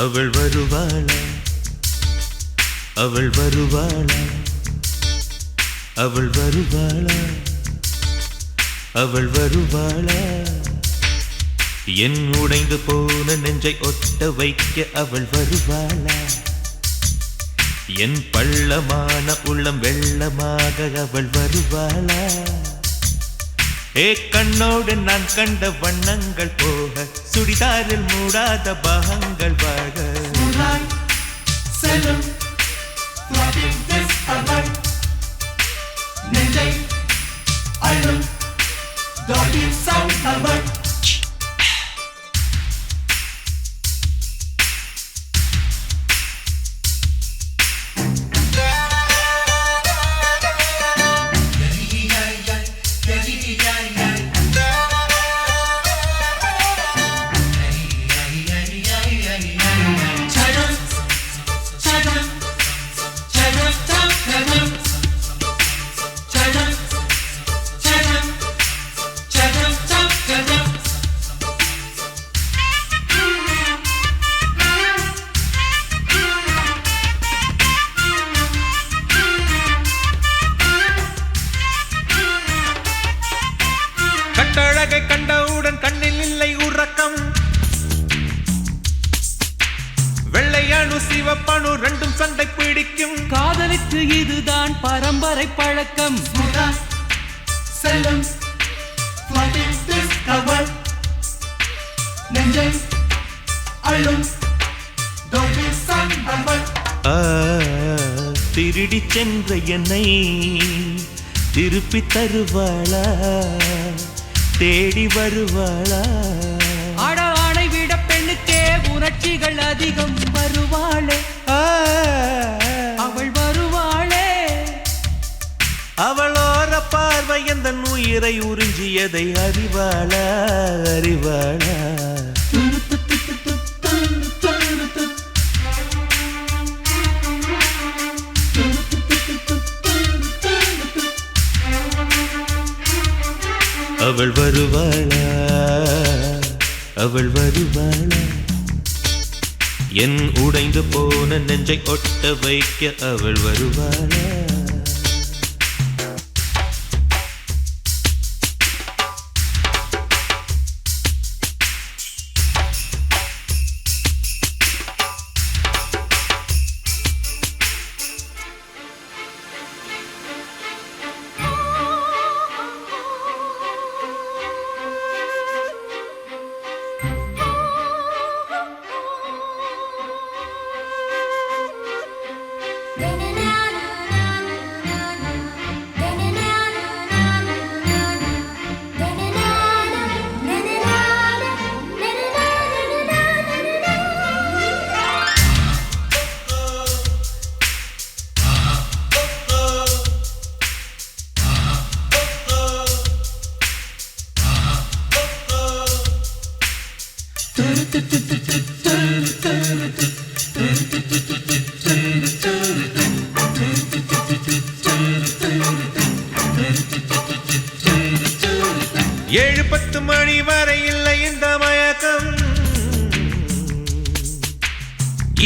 அவள் வருவாளா அவள் வருவாளா அவள் வருவாளா அவள் வருவாளா என் உடைந்து போன நெஞ்சை ஒட்ட வைக்க அவள் வருவாளா என் பள்ளமான உள்ளம் வெள்ளமாக அவள் வருவாளா ஏ கண்ணோடு நான் கண்ட வண்ணங்கள் போக சுடிதாரில் மூடாத பாகங்கள் வாழ செல்லும் நெஞ்சை அழும் டாடி சவுண்ட் அவள் கட்டழகை கண்டவுடன் கண்ணில் இல்லை உறக்கம் வெள்ளையணு சிவப்பணு ரெண்டும் சண்டை பிடிக்கும் காதலுக்கு இதுதான் பரம்பரை பழக்கம் செல்லும் நெஞ்சை அழும் திருடி சென்ற என்னை திருப்பி தருவாளா தேடி வருவாளா அட ஆணை விட பெண்ணுக்கே உணர்ச்சிகள் அதிகம் வருவாளே அவள் வருவாளே அவளோர பார்வை எந்த உயிரை உறிஞ்சியதை அறிவாளா அறிவாளா அவள் வருவாளா அவள் வருவாளா என் உடைந்து போன நெஞ்சை ஒட்ட வைக்க அவள் வருவாளா ஏழு 10 மணி வரை இல்லை இந்த மயக்கம்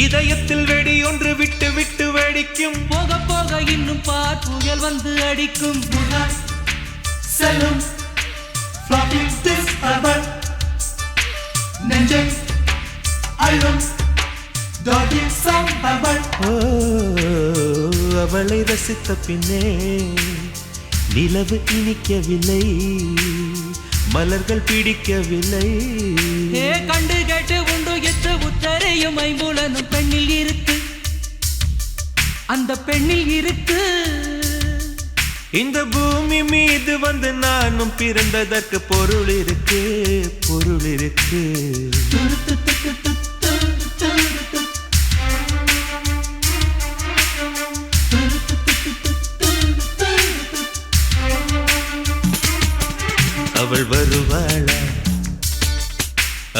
இதயத்தில் வெடி ஒன்று விட்டு விட்டு வெடிக்கும் போக போக இன்னும் பார் புயல் வந்து அடிக்கும் செல்லும் நெஞ்சை அழும் அவளை ரசித்த பின்னே நிலவு இனிக்கவில்லை மலர்கள் பிடிக்கவில்லை கண்டு கேட்டு உண்டு எத்து உத்தரையும் ஐம்புலனும் பெண்ணில் இருக்கு அந்த பெண்ணில் இருக்கு இந்த பூமி மீது வந்து நானும் பிறந்ததற்கு பொருள் இருக்கு பொருள் இருக்கு அவள் வருவாளா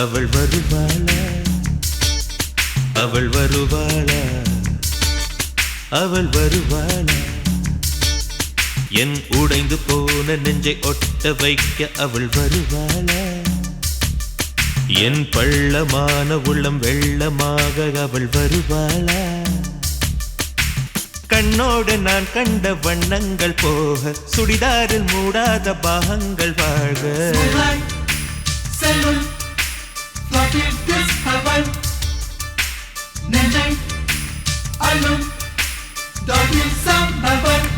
அவள் வருவாளா அவள் வருவாளா அவள் வருவாளா என் உடைந்து போன நெஞ்சை ஒட்ட வைக்க அவள் வருவாளா? என் பள்ளமான உள்ளம் வெள்ளமாக அவள் வருவாளா? கண்ணோடு நான் கண்ட வண்ணங்கள் போக சுடிதாரில் மூடாத பாகங்கள் வாழ்க. செல்லும் நெஞ்சை அல்லும் டாபில் சம்பவம்